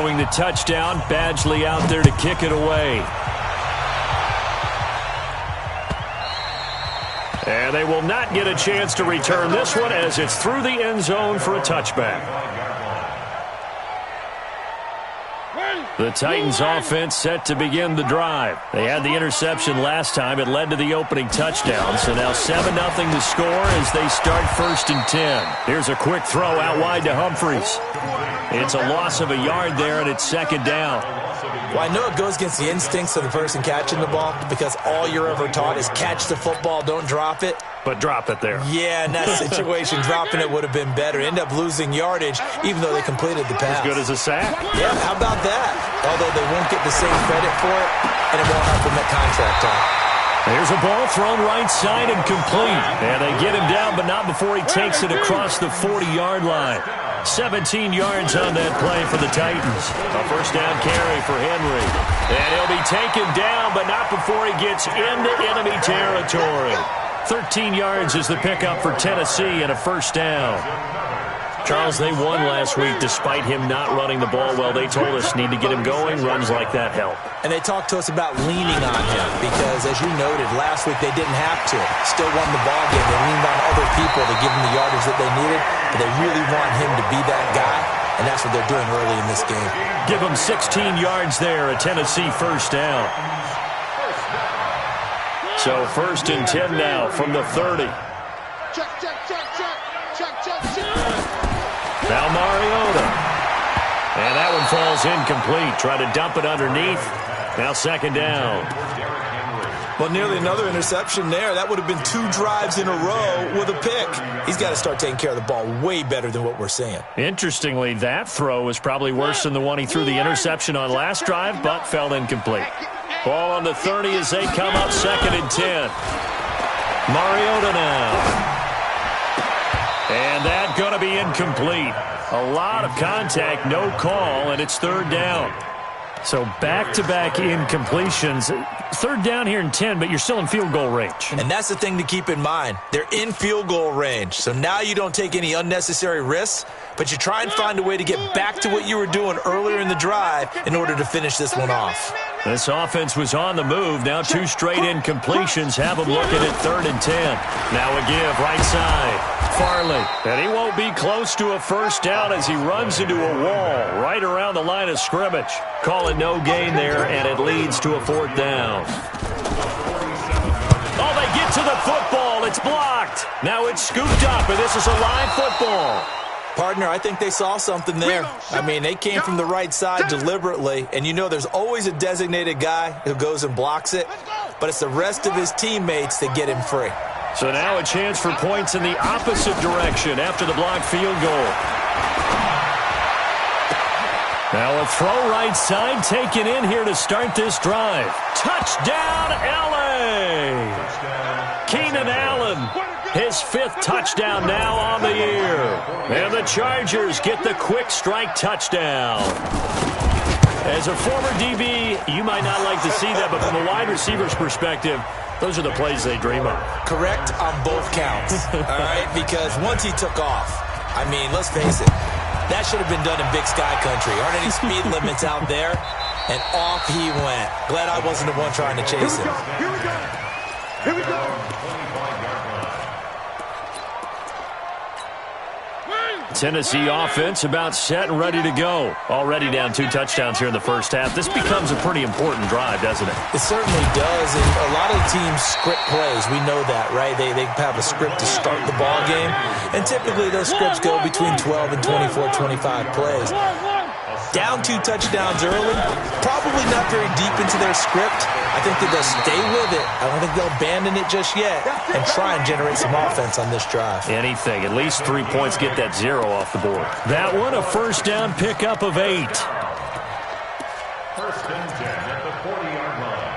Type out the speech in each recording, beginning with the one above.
following the touchdown. Badgley out there to kick it away. And they will not get a chance to return this one as it's through the end zone for a touchback. The Titans offense set to begin the drive. They had the interception last time. It led to the opening touchdown. So now 7-0 to score as they start 1st and 10. Here's a quick throw out wide to Humphries. It's a loss of a yard there, and it's 2nd down. Well, I know it goes against the instincts of the person catching the ball because all you're ever taught is catch the football, don't drop it. But drop it there. Yeah, in that situation, dropping it would have been better. End up losing yardage, even though they completed the pass. As good as a sack. Yeah, how about that? Although they won't get the same credit for it, and it won't help them at contract time. There's a ball thrown right side and complete. And they get him down, but not before he takes it across the 40-yard line. 17 yards on that play for the Titans. A 1st down carry for Henry. And he'll be taken down, but not before he gets into enemy territory. 13 yards is the pickup for Tennessee and a 1st down. Charles, they won last week despite him not running the ball well. They told us need to get him going. Runs like that help. And they talked to us about leaning on him because, as you noted, last week they didn't have to. Still won the ball game. They leaned on other people to give them the yardage that they needed, but they really want him to be that guy, and that's what they're doing early in this game. Give him 16 yards there, a Tennessee 1st down. So 1st and 10 now from the 30. Now Mariota. And that one falls incomplete. Try to dump it underneath. Now 2nd down. Well, nearly another interception there. That would have been 2 drives in a row with a pick. He's got to start taking care of the ball way better than what we're seeing. Interestingly, that throw was probably worse than the one he threw the interception on last drive, but fell incomplete. Ball on the 30 as they come up 2nd and 10. Mariota now. And that's going to be incomplete. A lot of contact, no call, and it's 3rd down. So back-to-back incompletions. 3rd down here and 10, but you're still in field goal range. And that's the thing to keep in mind. They're in field goal range. So now you don't take any unnecessary risks, but you try and find a way to get back to what you were doing earlier in the drive in order to finish this one off. This offense was on the move. Now 2 straight incompletions have them looking at 3rd and 10. Now a give right side. Farley. And he won't be close to a 1st down as he runs into a wall right around the line of scrimmage. Call it no gain there, and it leads to a 4th down. Oh, they get to the football. It's blocked. Now it's scooped up, and this is a live football. Partner, I think they saw something there. I mean, they came from the right side deliberately, and you know there's always a designated guy who goes and blocks it, but it's the rest of his teammates that get him free. So now a chance for points in the opposite direction after the blocked field goal. Now a throw right side taken in here to start this drive. Touchdown, L.A. Keenan Allen. His 5th touchdown now on the year. And the Chargers get the quick strike touchdown. As a former DB, you might not like to see that, but from a wide receiver's perspective, those are the plays they dream of. Correct on both counts, all right? Because once he took off, I mean, let's face it, that should have been done in Big Sky Country. Aren't any speed limits out there? And off he went. Glad I wasn't the one trying to chase him. Here we go. Here we go. Tennessee offense about set and ready to go. Already down 2 touchdowns here in the 1st half. This becomes a pretty important drive, doesn't it? It certainly does, and a lot of the teams script plays. We know that, right? They have a script to start the ball game, and typically those scripts go between 12 and 24, 25 plays. Down 2 touchdowns early, probably not very deep into their script. I think that they'll stay with it. I don't think they'll abandon it just yet and try and generate some offense on this drive. Anything. At least 3 points, get that 0 off the board. That one, a 1st down pickup of 8. 1st and 10 at the 40-yard line.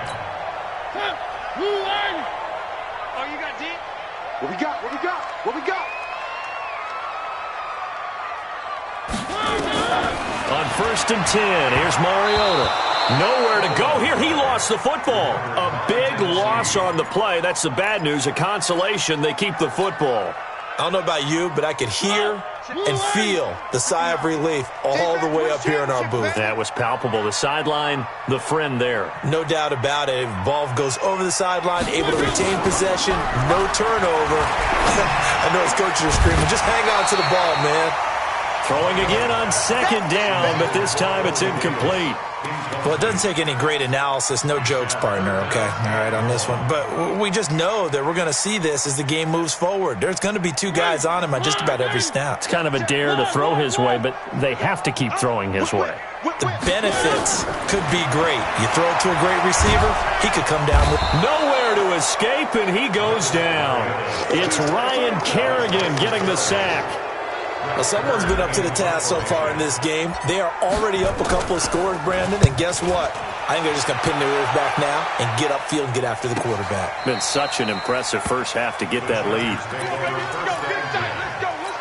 Oh, you got deep? What we got? What we got? What we got? On 1st and 10, here's Mariota. Nowhere to go here. He lost the football. A big loss on the play. That's the bad news. A consolation. They keep the football. I don't know about you, but I could hear and feel the sigh of relief all the way up here in our booth. That was palpable. The sideline, the friend there. No doubt about it. Ball goes over the sideline, able to retain possession, no turnover. I know his coaches are screaming, just hang on to the ball, man. Throwing again on second down, but this time it's incomplete. Well, it doesn't take any great analysis. No jokes, partner, okay? All right, on this one. But we just know that we're going to see this as the game moves forward. There's going to be two guys on him on just about every snap. It's kind of a dare to throw his way, but they have to keep throwing his way. The benefits could be great. You throw it to a great receiver, he could come down with... Nowhere to escape, and he goes down. It's Ryan Kerrigan getting the sack. Well, someone's been up to the task so far in this game. They are already up a couple of scores, Brandon, and guess what? I think they're just going to pin their ears back now and get upfield and get after the quarterback. Been such an impressive first half to get that lead.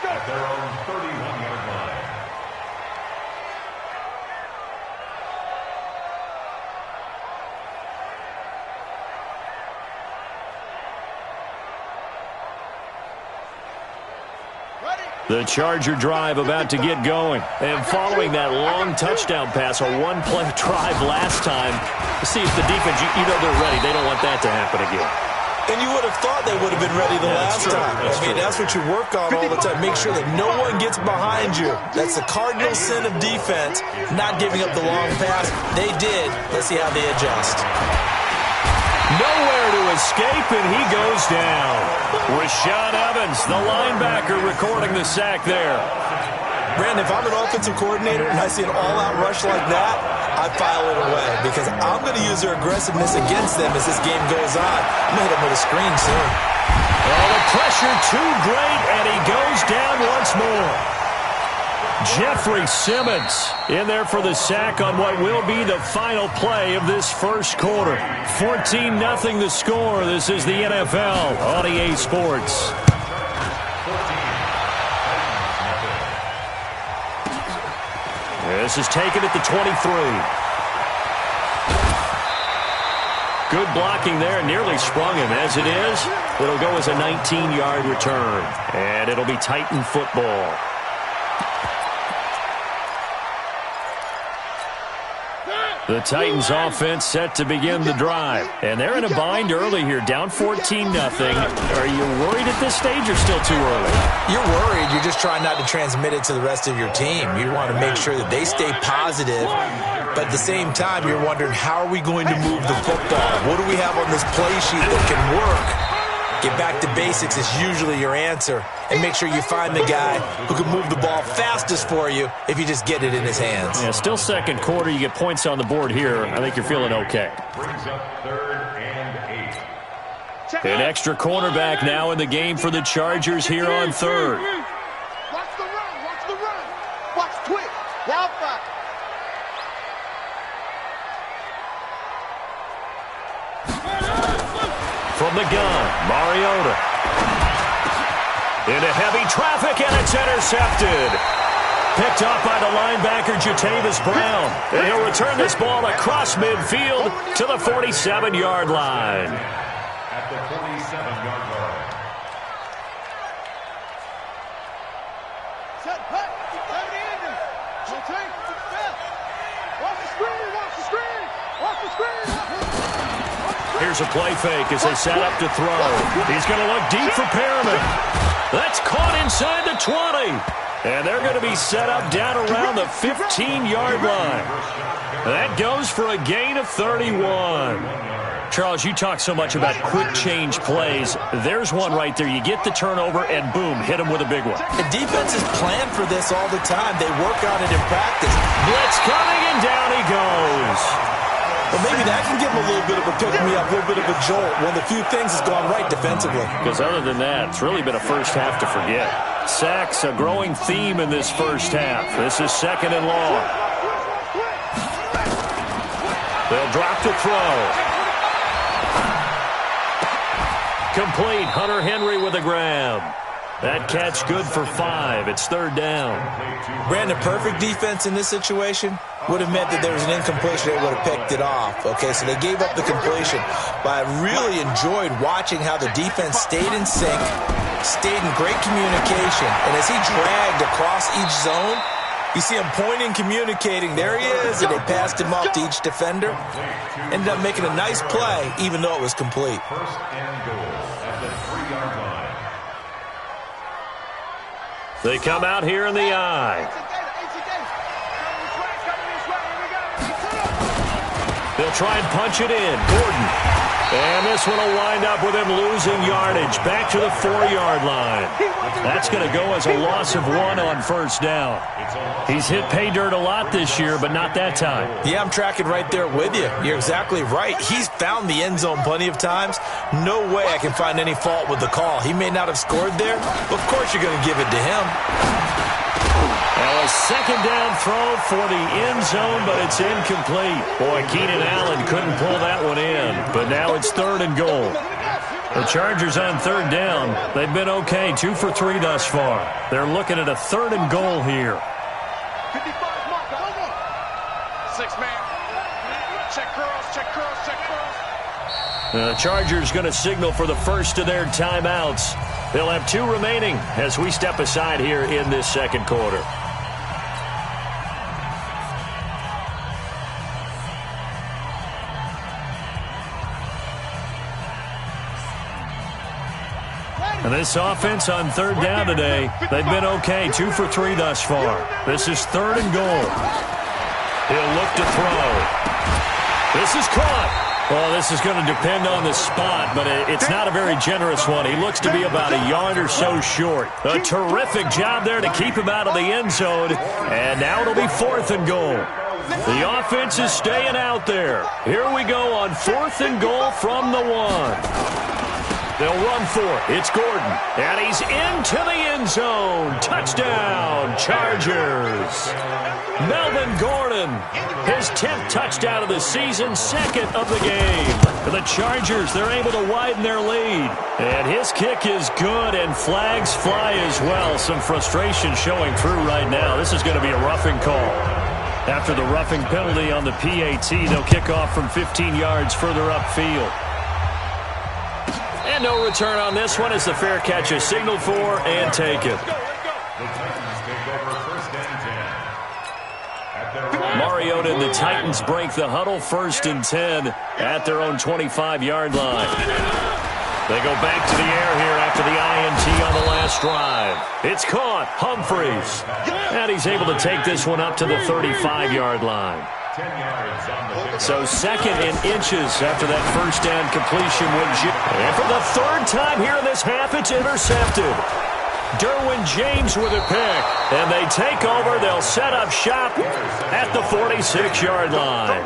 At their own 31-yard line. The Charger drive about to get going. And following that long touchdown pass, a one-play drive last time, to see if the defense, you know they're ready. They don't want that to happen again. And you would have thought they would have been ready the last time. That's what you work on all the time. Make sure that no one gets behind you. That's the cardinal sin of defense, not giving up the long pass. They did. Let's see how they adjust. Nowhere to escape, and he goes down. Rashaan Evans, the linebacker, recording the sack there. Brandon, if I'm an offensive coordinator and I see an all-out rush like that, I file it away because I'm going to use their aggressiveness against them as this game goes on. I'm going to hit them with a screen soon. Oh, the pressure too great, and he goes down once more. Jeffrey Simmons in there for the sack on what will be the final play of this first quarter. 14-0 the score. This is the NFL on EA Sports. This is taken at the 23. Good blocking there. Nearly sprung him. As it is, it'll go as a 19-yard return. And it'll be Titan football. The Titans offense set to begin the drive. And they're in a bind early here, down 14-0. Are you worried at this stage or still too early? You're worried. You're just trying not to transmit it to the rest of your team. You want to make sure that they stay positive. But at the same time, you're wondering, how are we going to move the football? What do we have on this play sheet that can work? Get back to basics is usually your answer. And make sure you find the guy who can move the ball fastest for you if you just get it in his hands. Yeah, still second quarter. You get points on the board here. I think you're feeling okay. Brings up 3rd and 8. An extra cornerback now in the game for the Chargers here on 3rd. Watch the run. Watch the run. Watch twitch. Wild fire. From the gun, Mariota. Into heavy traffic, and it's intercepted. Picked up by the linebacker, Jatavis Brown. And he'll return this ball across midfield to the 47-yard line. At the 47-yard line. Set, put, have it in there. Rotate, step. Watch the screen, watch the screen, watch the screen. Here's a play fake as they set up to throw. He's going to look deep for Perriman. That's caught inside the 20. And they're going to be set up down around the 15-yard line. That goes for a gain of 31. Charles, you talk so much about quick change plays. There's one right there. You get the turnover, and boom, hit him with a big one. The defenses plan for this all the time. They work on it in practice. Blitz coming, and down he goes. Well, maybe that can give him a little bit of a pick-me-up, a little bit of a jolt. One of the few things has gone right defensively. Because other than that, it's really been a first half to forget. Sacks, a growing theme in this first half. This is 2nd and long. They'll drop to throw. Complete. Hunter Henry with a grab. That catch good for 5. It's 3rd down. Brandon, perfect defense in this situation would have meant that there was an incompletion. They would have picked it off. Okay, so they gave up the completion. But I really enjoyed watching how the defense stayed in sync, stayed in great communication. And as he dragged across each zone, you see him pointing, communicating. There he is, and they passed him off to each defender. Ended up making a nice play, even though it was complete. First and goal at the 3-yard line. They come out here in the I. They'll try and punch it in. Gordon. And this one will wind up with him losing yardage. Back to the 4-yard line. That's going to go as a loss of 1 on first down. He's hit pay dirt a lot this year, but not that time. Yeah, I'm tracking right there with you. You're exactly right. He's found the end zone plenty of times. No way I can find any fault with the call. He may not have scored there, but of course you're going to give it to him. Now a second down throw for the end zone, but it's incomplete. Boy, Keenan Allen couldn't pull that one in, but now it's 3rd and goal. The Chargers on 3rd down. They've been okay, 2 for 3 thus far. They're looking at a 3rd and goal here. 55 mark, come on. 6-man. Check cross, check cross, check cross. The Chargers going to signal for the first of their timeouts. They'll have 2 remaining as we step aside here in this second quarter. And this offense on 3rd down today, they've been okay, 2 for 3 thus far. This is 3rd and goal. He'll look to throw. This is caught. Well, this is going to depend on the spot, but it's not a very generous one. He looks to be about a yard or so short. A terrific job there to keep him out of the end zone. And now it'll be 4th and goal. The offense is staying out there. Here we go on 4th and goal from the 1. They'll run for it. It's Gordon. And he's into the end zone. Touchdown, Chargers. Melvin Gordon, his 10th touchdown of the season, 2nd of the game. For the Chargers, they're able to widen their lead. And his kick is good, and flags fly as well. Some frustration showing through right now. This is going to be a roughing call. After the roughing penalty on the PAT, they'll kick off from 15 yards further upfield. And no return on this one as the fair catch is signaled for and taken. Mariota and the Titans break the huddle, 1st and 10 at their own 25-yard line. They go back to the air here after the INT on the last drive. It's caught. Humphreys. And he's able to take this one up to the 35-yard line. So 2nd and inches after that first down completion. And for the 3rd time here in this half, it's intercepted. Derwin James with a pick. And they take over. They'll set up shop at the 46-yard line.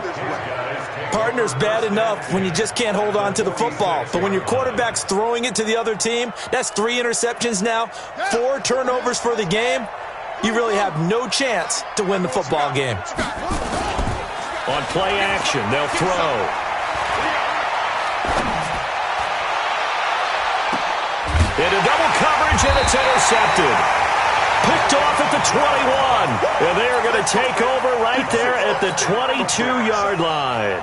Partner's bad enough when you just can't hold on to the football. But when your quarterback's throwing it to the other team, that's 3 interceptions now, 4 turnovers for the game. You really have no chance to win the football game. On play action, they'll throw. Into double coverage, and it's intercepted. Picked off at the 21. And they are going to take over right there at the 22-yard line.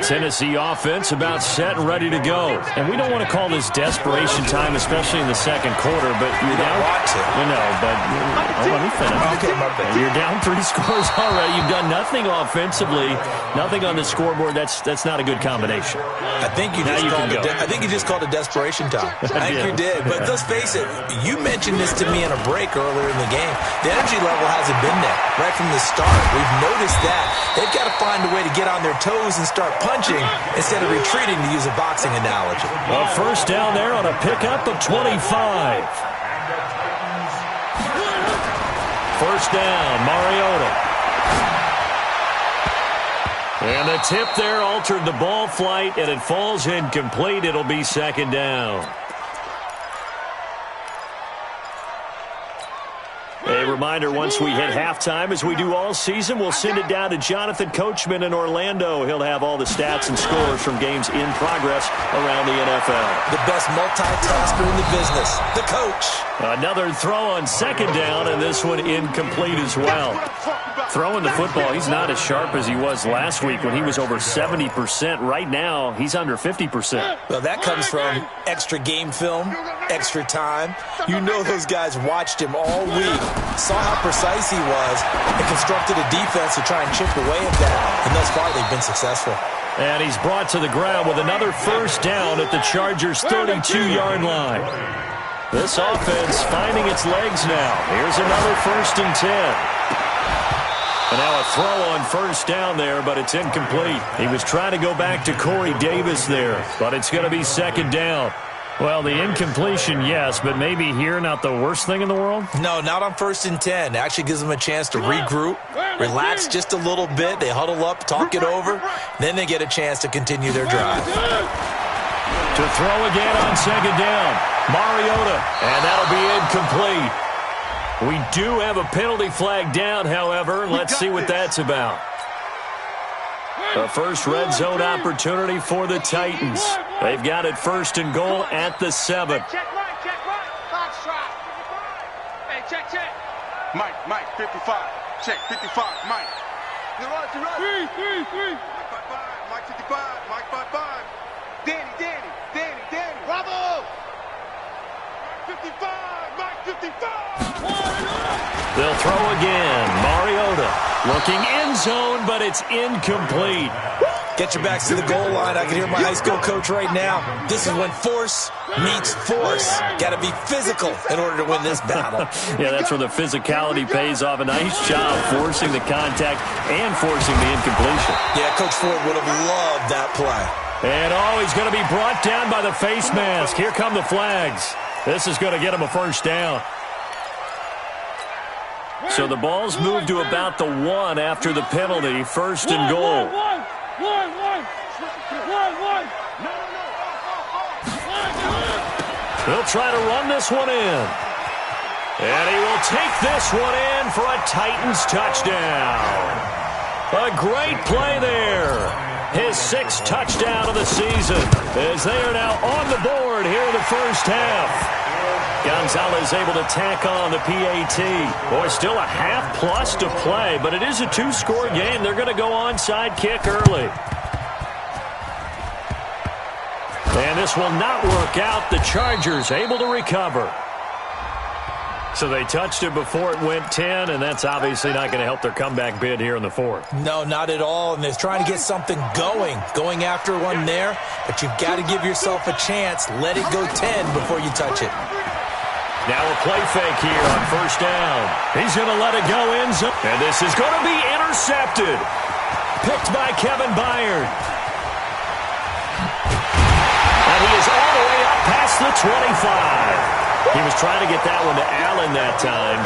Tennessee offense about set and ready to go. And we don't want to call this desperation time, especially in the second quarter, but you're down. Let me finish. Okay, my bad. You're down 3 scores already. You've done nothing offensively, nothing on the scoreboard. That's not a good combination. I think you just called it desperation time. I think you did. But let's face it, you mentioned this to me in a break earlier in the game. The energy level hasn't been there right from the start. We've noticed that. They've got to find a way to get on their toes and start punching instead of retreating, to use a boxing analogy. A first down there on a pickup of 25. First down, Mariota. And the tip there altered the ball flight, and it falls incomplete. It'll be 2nd down. A reminder, once we hit halftime, as we do all season, we'll send it down to Jonathan Coachman in Orlando. He'll have all the stats and scores from games in progress around the NFL. The best multitasker in the business, the coach. Another throw on 2nd down, and this one incomplete as well. Throwing the football, he's not as sharp as he was last week when he was over 70%. Right now, he's under 50%. Well, that comes from extra game film, extra time. You know those guys watched him all week, saw how precise he was, and constructed a defense to try and chip away at that. And thus far, they've been successful. And he's brought to the ground with another first down at the Chargers' 32-yard line. This offense finding its legs now. Here's another 1st and 10. And now a throw on first down there, but it's incomplete. He was trying to go back to Corey Davis there, but it's going to be 2nd down. Well, the incompletion, yes, but maybe here not the worst thing in the world? No, not on 1st and 10. It actually gives them a chance to regroup, relax just a little bit. They huddle up, talk it over, then they get a chance to continue their drive. To throw again on 2nd down, Mariota, and that'll be incomplete. We do have a penalty flag down, however. Let's see what that's about. The first red zone opportunity for the Titans. They've got it 1st and goal at the 7. Check right. Box try. Hey, check. Mike, 55. Check, 55, Mike. You're right. 3. Mike 55, Mike 55. Danny. Bravo. Mike 55, Mike 55. They'll throw again. Mariota looking end zone, but it's incomplete. Get your backs to the goal line. I can hear my high school coach right now. This is when force meets force. Got to be physical in order to win this battle. Yeah, that's where the physicality pays off. A nice job forcing the contact and forcing the incompletion. Yeah, Coach Ford would have loved that play. And he's going to be brought down by the face mask. Here come the flags. This is going to get him a 1st down. So the ball's moved to about the 1 after the penalty. 1st and goal. He'll try to run this one in. And he will take this one in for a Titans touchdown. A great play there. His 6th touchdown of the season as they are now on the board here in the first half. Gonzalez able to tack on the PAT. Boy, still a half plus to play, but it is a 2-score game. They're going to go onside kick early. And this will not work out. The Chargers able to recover. So they touched it before it went 10, and that's obviously not going to help their comeback bid here in the 4th. No, not at all, and they're trying to get something going after one there, but you've got to give yourself a chance. Let it go 10 before you touch it. Now a play fake here on 1st down. He's going to let it go in zone. And this is going to be intercepted. Picked by Kevin Byard. And he is all the way up past the 25. He was trying to get that one to Allen that time.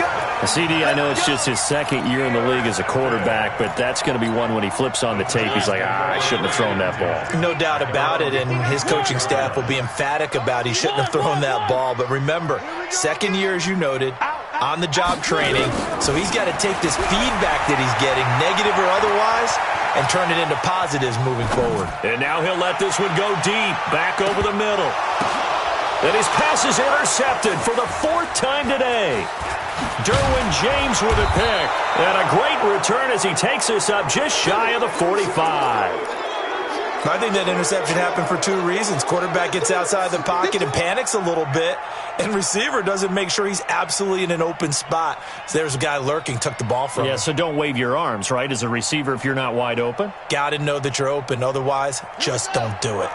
CD, I know it's just his 2nd year in the league as a quarterback, but that's going to be one when he flips on the tape. He's like, I shouldn't have thrown that ball. No doubt about it, and his coaching staff will be emphatic about he shouldn't have thrown that ball. But remember, 2nd year, as you noted, on-the-job training. So he's got to take this feedback that he's getting, negative or otherwise, and turn it into positives moving forward. And now he'll let this one go deep, back over the middle. And his pass is intercepted for the 4th time today. Derwin James with a pick. And a great return as he takes us up just shy of the 45. I think that interception happened for 2 reasons. Quarterback gets outside the pocket and panics a little bit, and receiver doesn't make sure he's absolutely in an open spot. So there's a guy lurking, took the ball from him. Yeah, so don't wave your arms, right, as a receiver if you're not wide open? Got to know that you're open. Otherwise, just don't do it.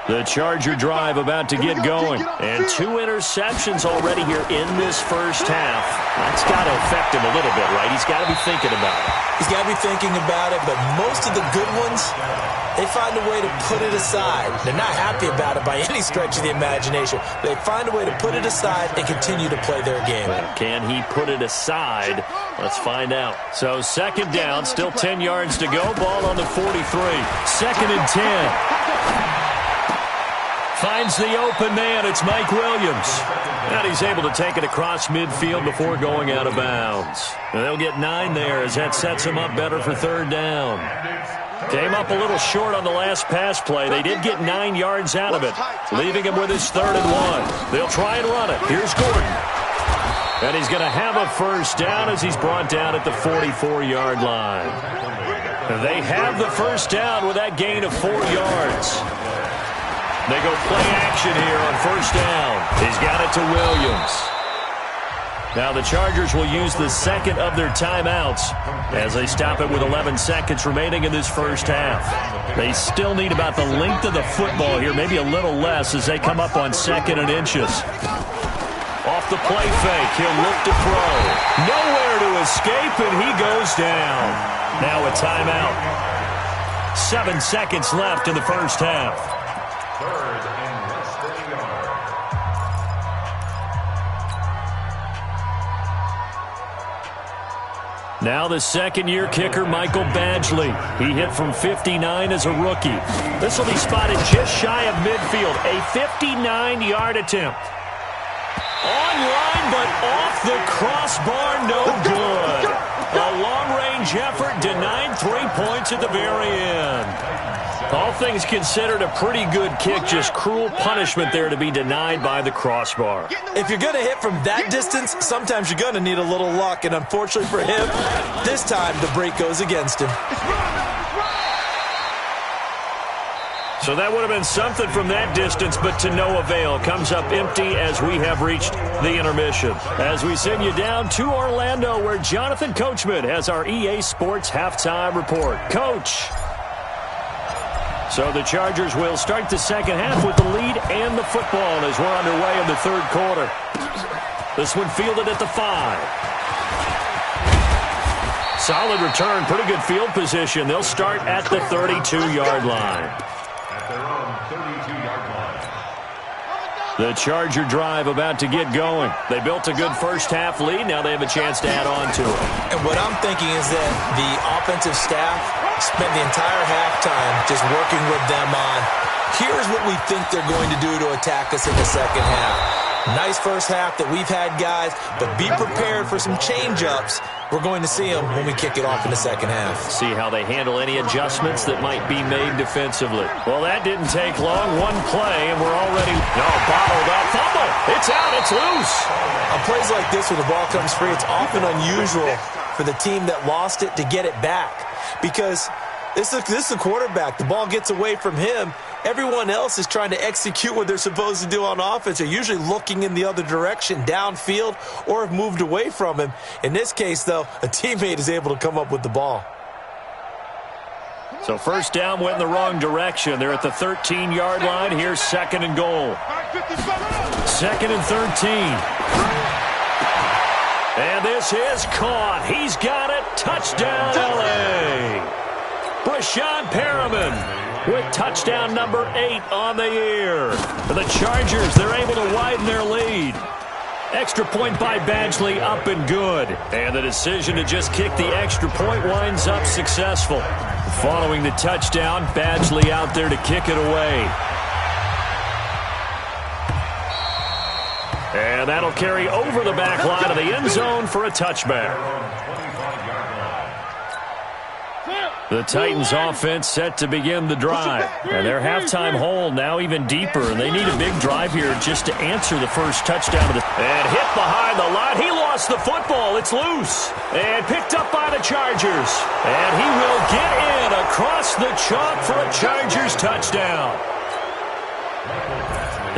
The Charger drive about to get going. And 2 interceptions already here in this first half. That's got to affect him a little bit, right? He's got to be thinking about it. He's got to be thinking about it, but most of the good ones, they find a way to put it aside. They're not happy about it by any stretch of the imagination. They find a way to put it aside and continue to play their game. Can he put it aside? Let's find out. So 2nd down, still 10 yards to go. Ball on the 43. 2nd and 10. Finds the open man. It's Mike Williams. And he's able to take it across midfield before going out of bounds. And they'll get 9 there as that sets him up better for 3rd down. Came up a little short on the last pass play. They did get 9 yards out of it, leaving him with his 3rd and 1. They'll try and run it. Here's Gordon. And he's going to have a first down as he's brought down at the 44-yard line. They have the first down with that gain of 4 yards. They go play action here on first down. He's got it to Williams. Now the Chargers will use the second of their timeouts as they stop it with 11 seconds remaining in this first half. They still need about the length of the football here, maybe a little less as they come up on 2nd and inches. Off the play fake, he'll look to throw. Nowhere to escape, and he goes down. Now a timeout. 7 seconds left in the first half. 3rd and less than a yard. Now the second-year kicker, Michael Badgley. He hit from 59 as a rookie. This will be spotted just shy of midfield. A 59-yard attempt. Online, but off the crossbar, no good. A long-range effort denied 3 points at the very end. All things considered, a pretty good kick, just cruel punishment there to be denied by the crossbar. If you're going to hit from that distance, sometimes you're going to need a little luck, and unfortunately for him, this time the break goes against him. So that would have been something from that distance, but to no avail. Comes up empty as we have reached the intermission. As we send you down to Orlando, where Jonathan Coachman has our EA Sports halftime report. Coach. So the Chargers will start the second half with the lead and the football as we're underway in the third quarter. This one fielded at the 5. Solid return, pretty good field position. They'll start at the 32-yard line. Their own 32-yard line. The Charger drive about to get going. They built a good first half lead. Now they have a chance to add on to it. And what I'm thinking is that the offensive staff spent the entire halftime just working with them on, here's what we think they're going to do to attack us in the second half. Nice first half that we've had, guys, but be prepared for some change-ups. We're going to see them when we kick it off in the second half. See how they handle any adjustments that might be made defensively. Well, that didn't take long. One play, and we're already bottled up. Fumble! It's out. It's loose. On plays like this, when the ball comes free, it's often unusual for the team that lost it to get it back because this is the quarterback. The ball gets away from him. Everyone else is trying to execute what they're supposed to do on offense. They're usually looking in the other direction, downfield, or have moved away from him. In this case, though, a teammate is able to come up with the ball. So first down went in the wrong direction. They're at the 13-yard line. Here's 2nd and goal. 2nd and 13. And this is caught. He's got it. Touchdown, L.A. Brashad Perriman with touchdown number 8 on the year. For the Chargers, they're able to widen their lead. Extra point by Badgley, up and good. And the decision to just kick the extra point winds up successful. Following the touchdown, Badgley out there to kick it away. And that'll carry over the back line of the end zone for a touchback. The Titans offense set to begin the drive. And their halftime hole now even deeper. And they need a big drive here just to answer the first touchdown. And hit behind the line. He lost the football. It's loose. And picked up by the Chargers. And he will get in across the chalk for a Chargers touchdown.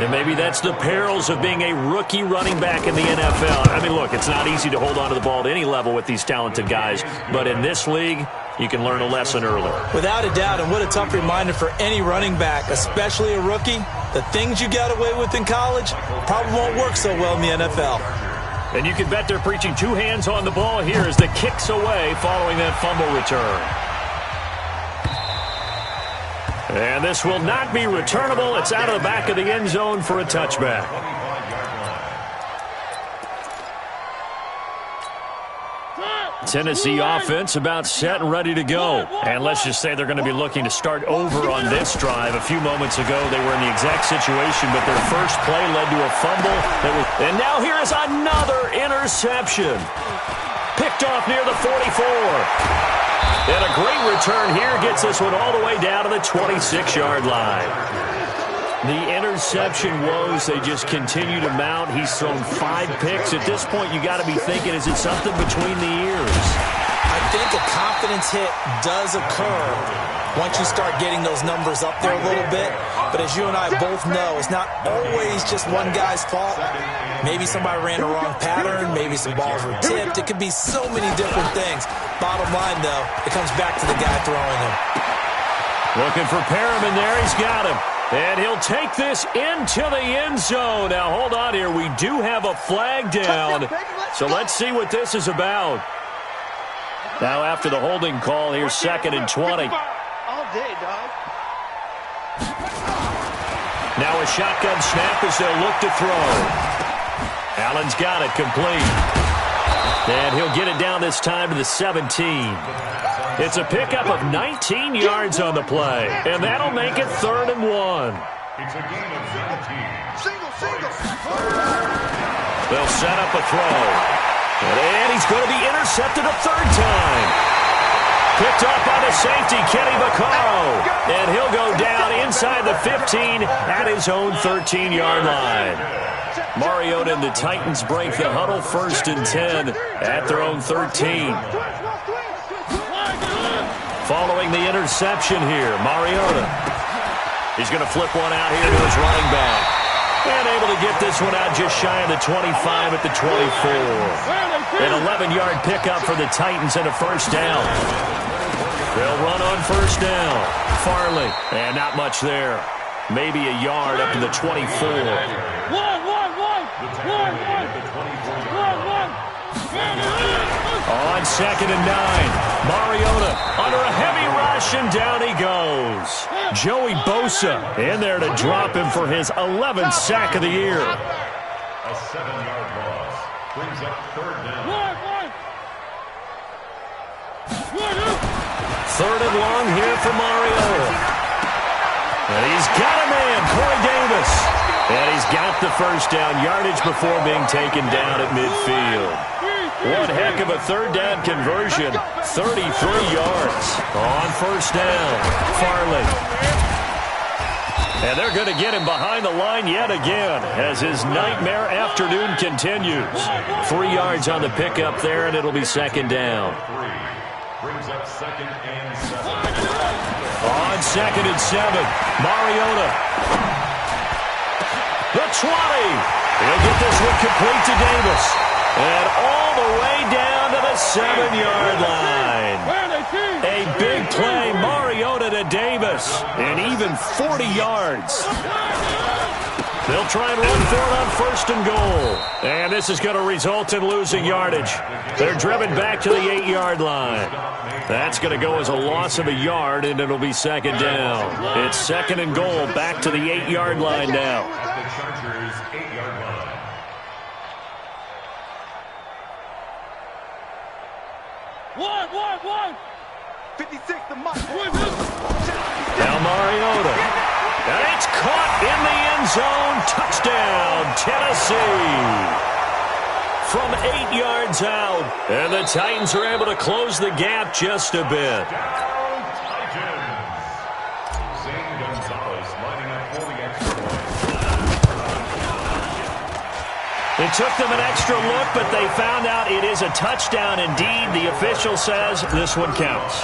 And maybe that's the perils of being a rookie running back in the NFL. I mean, look, it's not easy to hold on to the ball at any level with these talented guys. But in this league, you can learn a lesson early. Without a doubt, and what a tough reminder for any running back, especially a rookie. The things you got away with in college probably won't work so well in the NFL. And you can bet they're preaching 2 hands on the ball here as the kick's away following that fumble return. And this will not be returnable. It's out of the back of the end zone for a touchback. Tennessee offense about set and ready to go. And let's just say they're going to be looking to start over on this drive. A few moments ago, they were in the exact situation, but their first play led to a fumble. And now here is another interception. Picked off near the 44. And a great return here gets this one all the way down to the 26-yard line. The interception woes, they just continue to mount. He's thrown 5 picks. At this point, you got to be thinking, is it something between the ears? I think a confidence hit does occur once you start getting those numbers up there a little bit. But as you and I both know, it's not always just one guy's fault. Maybe somebody ran the wrong pattern. Maybe some balls were tipped. It could be so many different things. Bottom line, though, it comes back to the guy throwing them. Looking for Perriman there. He's got him. And he'll take this into the end zone. Now, hold on here. We do have a flag down. So let's see what this is about. Now, after the holding call, here's 2nd and 20. All day, dog. Now a shotgun snap as they'll look to throw. Allen's got it complete. And he'll get it down this time to the 17. It's a pickup of 19 yards on the play, and that'll make it 3rd and 1. It's a gain of 17. Single. They'll set up a throw. And he's going to be intercepted a 3rd time. Picked off by the safety, Kenny Vaccaro. And he'll go down inside the 15 at his own 13-yard line. Mariota and the Titans break the huddle, 1st and 10 at their own 13. Following the interception here, Mariota. He's going to flip one out here to his running back. And able to get this one out just shy of the 25 at the 24. An 11-yard pickup for the Titans and a 1st down. They'll run on 1st down. Farley, and not much there. Maybe a yard up to the 24. On 2nd and 9, Mariota under a heavy rush, and down he goes. Joey Bosa in there to drop him for his 11th sack of the year. A 7-yard loss brings up 3rd down. 3rd and long here for Mariota. And he's got a man, Corey Davis. And he's got the 1st down yardage before being taken down at midfield. One heck of a 3rd down conversion. 33 yards on 1st down. Farley. And they're going to get him behind the line yet again as his nightmare afternoon continues. 3 yards on the pickup there, and it'll be 2nd down. Brings up 2nd and 7. On 2nd and 7, Mariota. The 20. He'll get this one complete to Davis. And all the way down to the 7-yard line. A big play, Mariota to Davis. And even 40 yards. They'll try and run for it on 1st and goal. And this is going to result in losing yardage. They're driven back to the 8-yard line. That's going to go as a loss of a yard, and it'll be 2nd down. It's 2nd and goal, back to the 8-yard line now. At the Chargers' 8-yard line. One. 56 to Mike. Now Mariota. And it's caught in the end zone. Touchdown, Tennessee. From 8 yards out. And the Titans are able to close the gap just a bit. It took them an extra look, but they found out it is a touchdown indeed. The official says this one counts.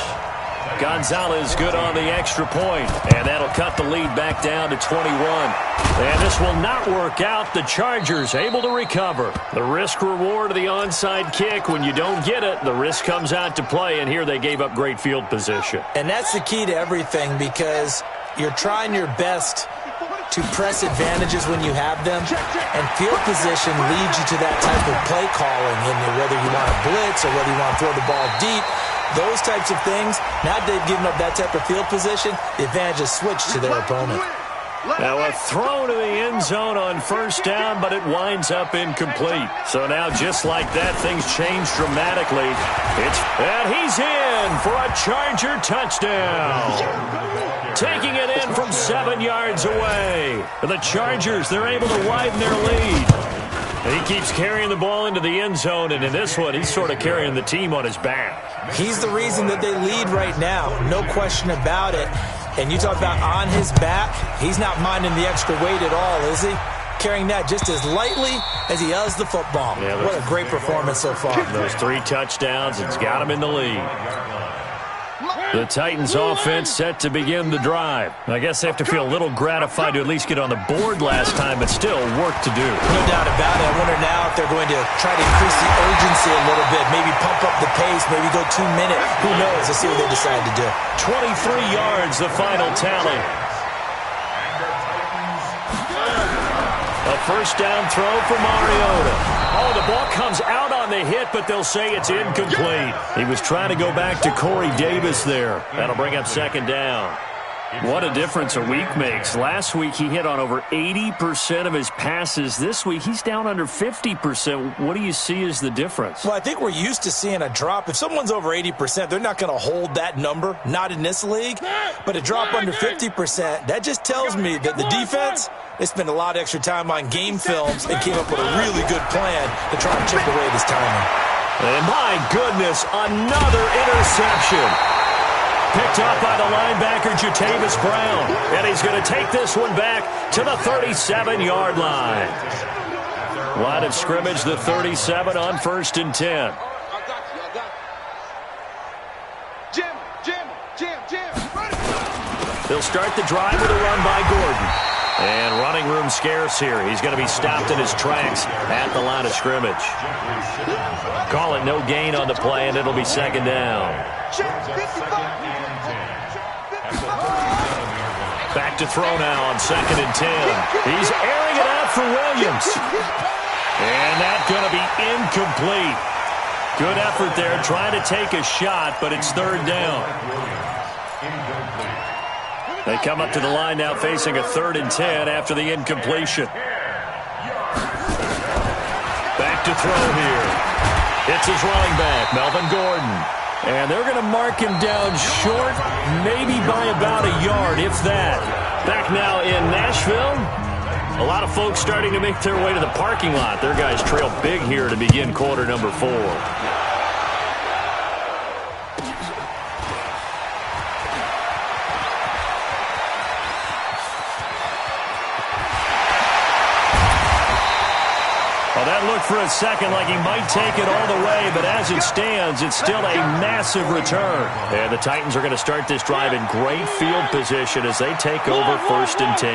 Gonzalez good on the extra point, and that'll cut the lead back down to 21. And this will not work out. The Chargers able to recover. The risk-reward of the onside kick, when you don't get it, the risk comes out to play, and here they gave up great field position. And that's the key to everything, because you're trying your best to press advantages when you have them, and field position leads you to that type of play calling, and whether you want to blitz or whether you want to throw the ball deep, those types of things. Now they've given up that type of field position, the advantage is switched to their opponent. Now a throw to the end zone on 1st down, but it winds up incomplete. So now just like that, things change dramatically. And he's in for a Charger touchdown. Taking it in from 7 yards away. The Chargers, they're able to widen their lead. And he keeps carrying the ball into the end zone, and in this one, he's sort of carrying the team on his back. He's the reason that they lead right now, no question about it. And you talk about on his back, he's not minding the extra weight at all, is he? Carrying that just as lightly as he does the football. Yeah, what a great performance so far. Those 3 touchdowns, it's got him in the lead. The Titans offense set to begin the drive. I guess they have to feel a little gratified to at least get on the board last time, but still work to do. No doubt about it. I wonder now if they're going to try to increase the urgency a little bit, maybe pump up the pace, maybe go 2 minutes. Who knows? Let's see what they decide to do. 23 yards, the final tally. A first down throw for Mariota. Oh, the ball comes out on the hit, but they'll say it's incomplete. He was trying to go back to Corey Davis there. That'll bring up second down. What a difference a week makes. Last week he hit on over 80% of his passes. This week he's down under 50%. What do you see as the difference? Well, I think we're used to seeing a drop. If someone's over 80%, they're not going to hold that number, not in this league. But a drop under 50%, that just tells me that the defense, they spent a lot of extra time on game films and came up with a really good plan to try and chip away this timing. And my goodness, another interception. Picked up by the linebacker, Jatavis Brown. And he's going to take this one back to the 37-yard line. Line of scrimmage, the 37 on 1st and 10. They'll start the drive with a run by Gordon. And running room scarce here. He's going to be stopped in his tracks at the line of scrimmage. Call it no gain on the play, and it'll be second down. Back to throw now on 2nd and 10. He's airing it out for Williams. And that's going to be incomplete. Good effort there, trying to take a shot, but it's 3rd down. They come up to the line now facing a 3rd and 10 after the incompletion. Back to throw here. It's his running back, Melvin Gordon. And they're going to mark him down short, maybe by about a yard, if that. Back now in Nashville. A lot of folks starting to make their way to the parking lot. Their guys trail big here to begin quarter number 4. That looked for a second like he might take it all the way, but as it stands, it's still a massive return. And the Titans are going to start this drive in great field position as they take over 1st and 10.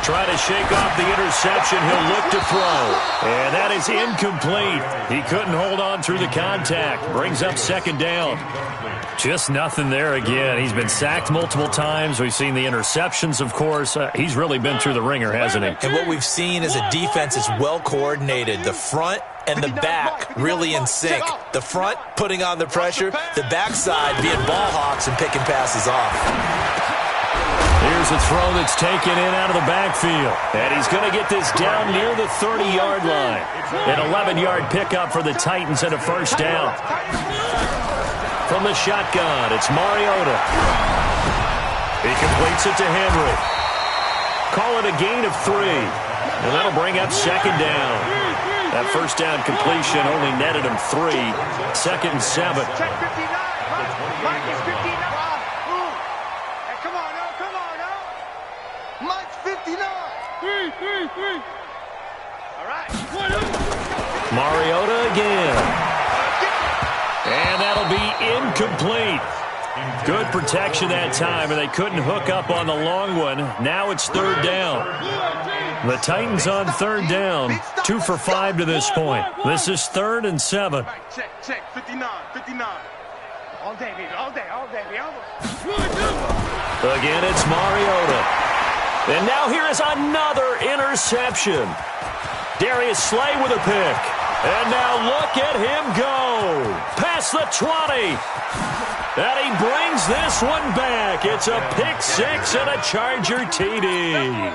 Try to shake off the interception. He'll look to throw. And that is incomplete. He couldn't hold on through the contact. Brings up second down. Just nothing there again. He's been sacked multiple times. We've seen the interceptions, of course. He's really been through the ringer, hasn't he? And what we've seen is a defense is well coordinated. The front and the back really in sync. The front putting on the pressure. The backside being ball hawks and picking passes off. Here's a throw that's taken in out of the backfield. And he's going to get this down near the 30-yard line. An 11-yard pickup for the Titans and a first down. From the shotgun, it's Mariota. He completes it to Henry. Call it a gain of 3. And that'll bring up second down. That first down completion only netted him 3. 2nd and 7. Check 59. Mike is 59. Hey, come on now. Mike's 59. 3. All right. Mariota again. And that'll be incomplete. Good protection that time, and they couldn't hook up on the long one. Now it's 3rd down. The Titans on 3rd down. 2 for 5 to this point. This is 3rd and 7. Check. 59. All day, baby. Again, it's Mariota. And now here is another interception. Darius Slay with a pick. And now look at him go. Past the 20. And he brings this one back. It's a pick 6 and a Charger TD.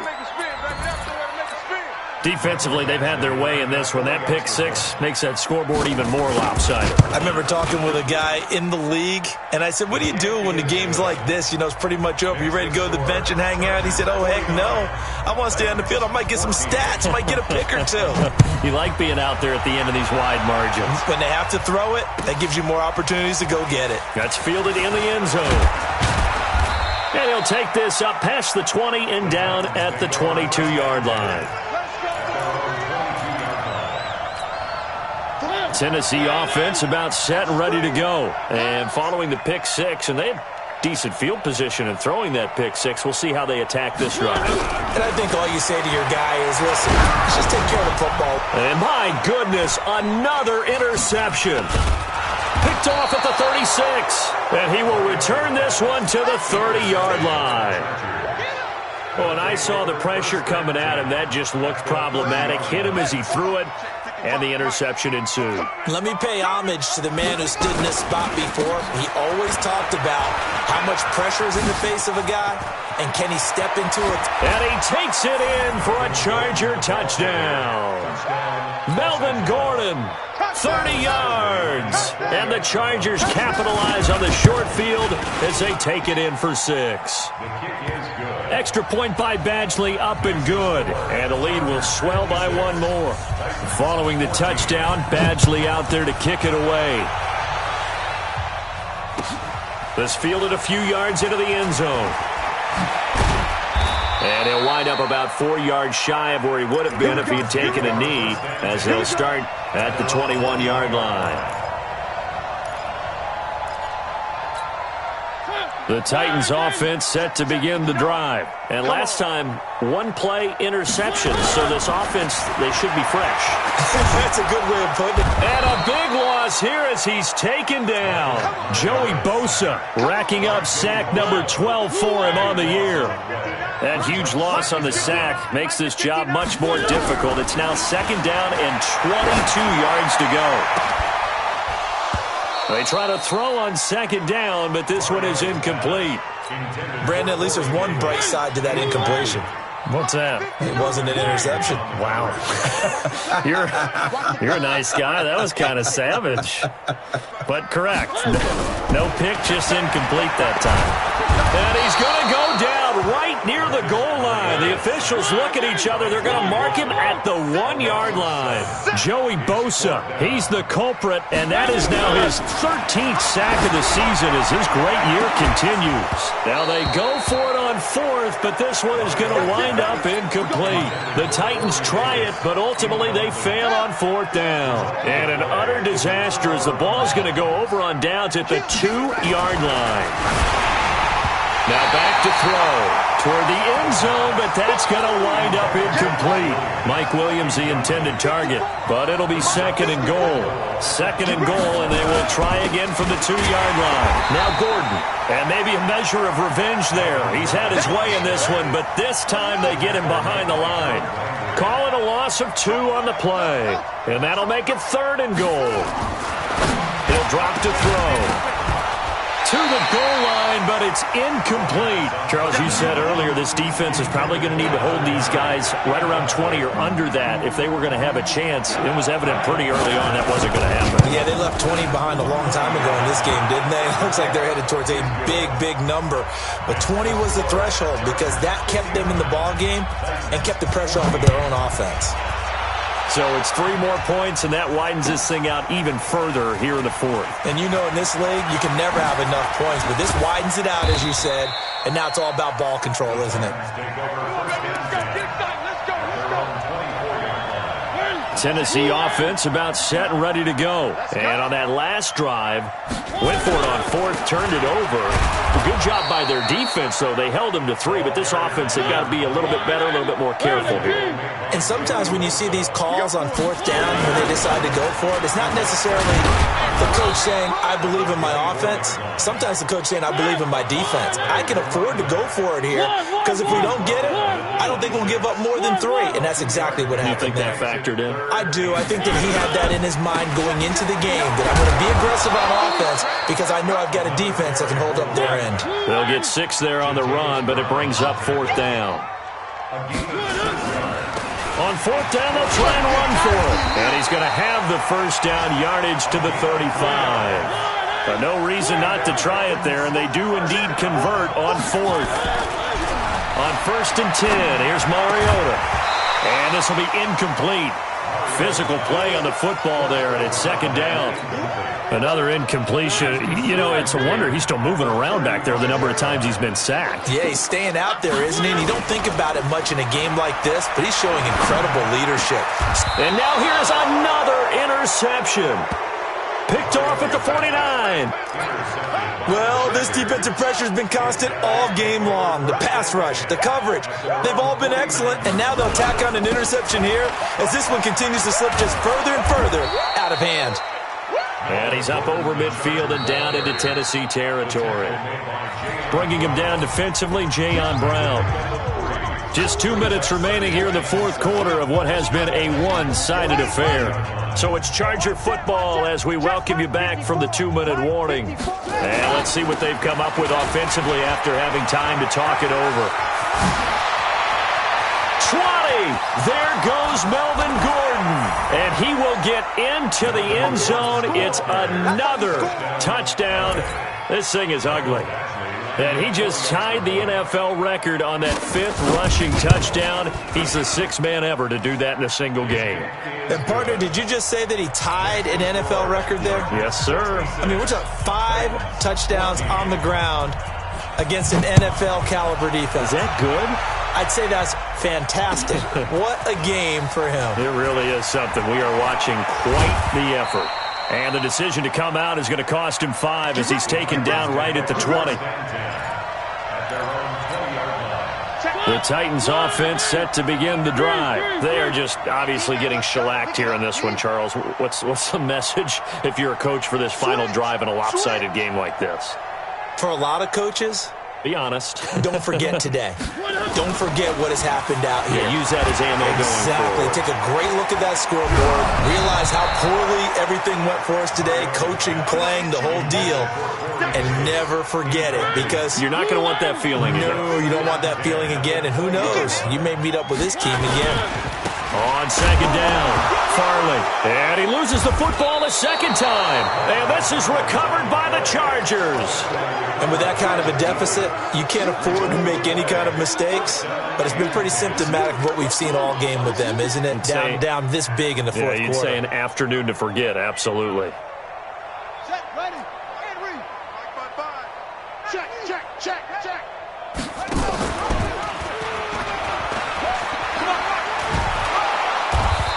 Defensively, they've had their way in this one. That pick six makes that scoreboard even more lopsided. I remember talking with a guy in the league, and I said, what do you do when the game's like this? You know, it's pretty much over. You ready to go to the bench and hang out? He said, oh, heck no. I want to stay on the field. I might get some stats. I might get a pick or two. You like being out there at the end of these wide margins. When they have to throw it, that gives you more opportunities to go get it. That's fielded in the end zone. And he'll take this up past the 20 and down at the 22-yard line. Tennessee offense about set and ready to go. And following the pick six, and they have decent field position in throwing that pick six. We'll see how they attack this drive. And I think all you say to your guy is, listen, let's just take care of the football. And my goodness, another interception. Picked off at the 36. And he will return this one to the 30-yard line. Oh, and I saw the pressure coming at him. That just looked problematic. Hit him as he threw it. And the interception ensued. Let me pay homage to the man who stood in this spot before. He always talked about how much pressure is in the face of a guy, and can he step into it? And he takes it in for a Charger touchdown. Melvin Gordon, 30 yards. And the Chargers capitalize on the short field as they take it in for 6. Extra point by Badgley, up and good. And the lead will swell by one more. Following the touchdown, Badgley out there to kick it away. This fielded a few yards into the end zone. And he'll wind up about 4 yards shy of where he would have been if he'd taken a knee, as they'll start at the 21-yard line. The Titans offense set to begin the drive. And last time, one play interception. So this offense, they should be fresh. That's a good way of putting it. And a big loss here as he's taken down. Joey Bosa racking up sack number 12 for him on the year. That huge loss on the sack makes this job much more difficult. It's now second down and 22 yards to go. They try to throw on second down, but this one is incomplete. Brandon, at least there's one bright side to that incompletion. What's that? It wasn't an interception. Wow. You're a nice guy. That was kind of savage. But correct. No pick, just incomplete that time. And he's going to go down right near the goal line. The officials look at each other. They're going to mark him at the 1-yard line. Joey Bosa, he's the culprit, and that is now his 13th sack of the season as his great year continues. Now they go for it on fourth, but this one is going to wind up incomplete. The Titans try it, but ultimately they fail on fourth down. And an utter disaster as the ball's going to go over on downs at the 2-yard line. Now back to throw toward the end zone, but that's going to wind up incomplete. Mike Williams, the intended target, but it'll be second and goal. Second and goal, and they will try again from the 2-yard line. Now Gordon, and maybe a measure of revenge there. He's had his way in this one, but this time they get him behind the line. Call it a loss of 2 on the play, and that'll make it third and goal. He'll drop to throw. To the goal line, but it's incomplete. Charles, you said earlier this defense is probably going to need to hold these guys right around 20 or under that if they were going to have a chance. It was evident pretty early on that wasn't going to happen. Yeah, they left 20 behind a long time ago in this game, didn't they? It looks like they're headed towards a big, big number. But 20 was the threshold because that kept them in the ball game and kept the pressure off of their own offense. So it's 3 more points, and that widens this thing out even further here in the fourth. And you know in this league, you can never have enough points, but this widens it out, as you said, and now it's all about ball control, isn't it? Tennessee offense about set and ready to go. And on that last drive, went for it on fourth, turned it over. A good job by their defense, though. They held them to 3, but this offense, they've got to be a little bit better, a little bit more careful here. And sometimes when you see these calls on fourth down, when they decide to go for it, it's not necessarily the coach saying, I believe in my offense. Sometimes the coach saying, I believe in my defense. I can afford to go for it here, because if we don't get it, I don't think we'll give up more than 3. And that's exactly what happened. You think that factored in? I do. I think that he had that in his mind going into the game, that I'm going to be aggressive on offense because I know I've got a defense that can hold up their end. They'll get 6 there on the run, but it brings up fourth down. On fourth down, they'll try and run for it. And he's going to have the first down yardage to the 35. But no reason not to try it there, and they do indeed convert on fourth. On first and 10, here's Mariota. And this will be incomplete. Physical play on the football there, and it's second down. Another incompletion. You know, it's a wonder he's still moving around back there the number of times he's been sacked. Yeah, he's staying out there, isn't he? And you don't think about it much in a game like this, but he's showing incredible leadership. And now here's another interception. Picked off at the 49. Well, this defensive pressure has been constant all game long. The pass rush, the coverage, they've all been excellent, and now they'll tack on an interception here as this one continues to slip just further and further out of hand. And he's up over midfield and down into Tennessee territory. Bringing him down defensively, Jayon Brown. Just 2 minutes remaining here in the fourth quarter of what has been a one-sided affair. So it's Charger football as we welcome you back from the 2-minute warning. And let's see what they've come up with offensively after having time to talk it over. 20! There goes Melvin Gordon. And he will get into the end zone. It's another touchdown. This thing is ugly. And he just tied the NFL record on that 5th rushing touchdown. He's the 6th man ever to do that in a single game. And, partner, did you just say that he tied an NFL record there? Yes, sir. I mean, we're talking 5 touchdowns on the ground against an NFL-caliber defense. Is that good? I'd say that's fantastic. What a game for him. It really is something. We are watching quite the effort. And the decision to come out is going to cost him 5 as he's taken down right at the 20. The Titans offense set to begin the drive. They are just obviously getting shellacked here in this one, Charles. What's the message if you're a coach for this final drive in a lopsided game like this? For a lot of coaches, be honest. Don't forget today. Don't forget what has happened out here. Yeah, use that as ammo exactly. going forward. Take a great look at that scoreboard. Realize how poorly everything went for us today. Coaching, playing, the whole deal. And never forget it because you're not going to want that feeling again. No, you don't want that feeling again. And who knows? You may meet up with this team again. On second down, Farley. And he loses the football a second time. And this is recovered by the Chargers. And with that kind of a deficit, you can't afford to make any kind of mistakes. But it's been pretty symptomatic of what we've seen all game with them, isn't it? Down this big in the fourth quarter. You'd say an afternoon to forget, absolutely. Set, ready, and read. 5-5. Check, check, check, check.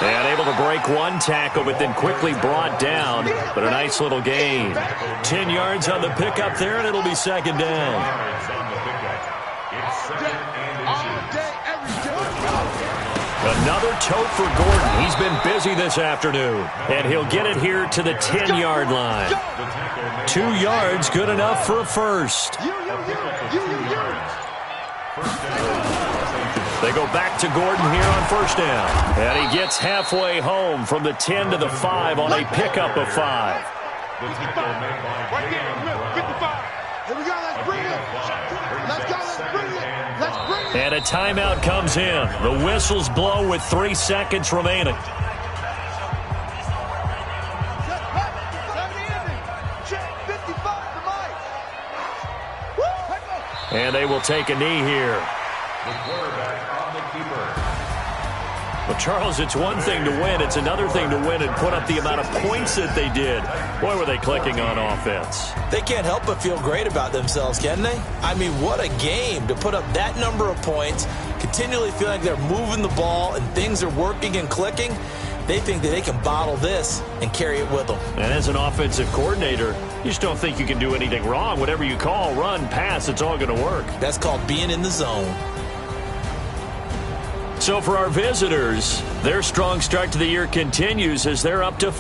And able to break one tackle, but then quickly brought down. But a nice little gain. 10 yards on the pickup there, and it'll be second down. Another tote for Gordon. He's been busy this afternoon. And he'll get it here to the 10-yard line. 2 yards, good enough for a first. They go back to Gordon here on first down. And he gets halfway home from the 10 to the 5 on a pickup of 5. Right there, 55. Here we go, let's bring it. Let's go, let's bring it. Let's bring it. And a timeout comes in. The whistles blow with 3 seconds remaining. And they will take a knee here. The quarterback on the keeper. Well, Charles, it's one thing to win. It's another thing to win and put up the amount of points that they did. Boy, were they clicking on offense. They can't help but feel great about themselves, can they? I mean, what a game to put up that number of points, continually feeling like they're moving the ball and things are working and clicking. They think that they can bottle this and carry it with them. And as an offensive coordinator, you just don't think you can do anything wrong. Whatever you call, run, pass, it's all going to work. That's called being in the zone. So for our visitors, their strong start to the year continues as they're up to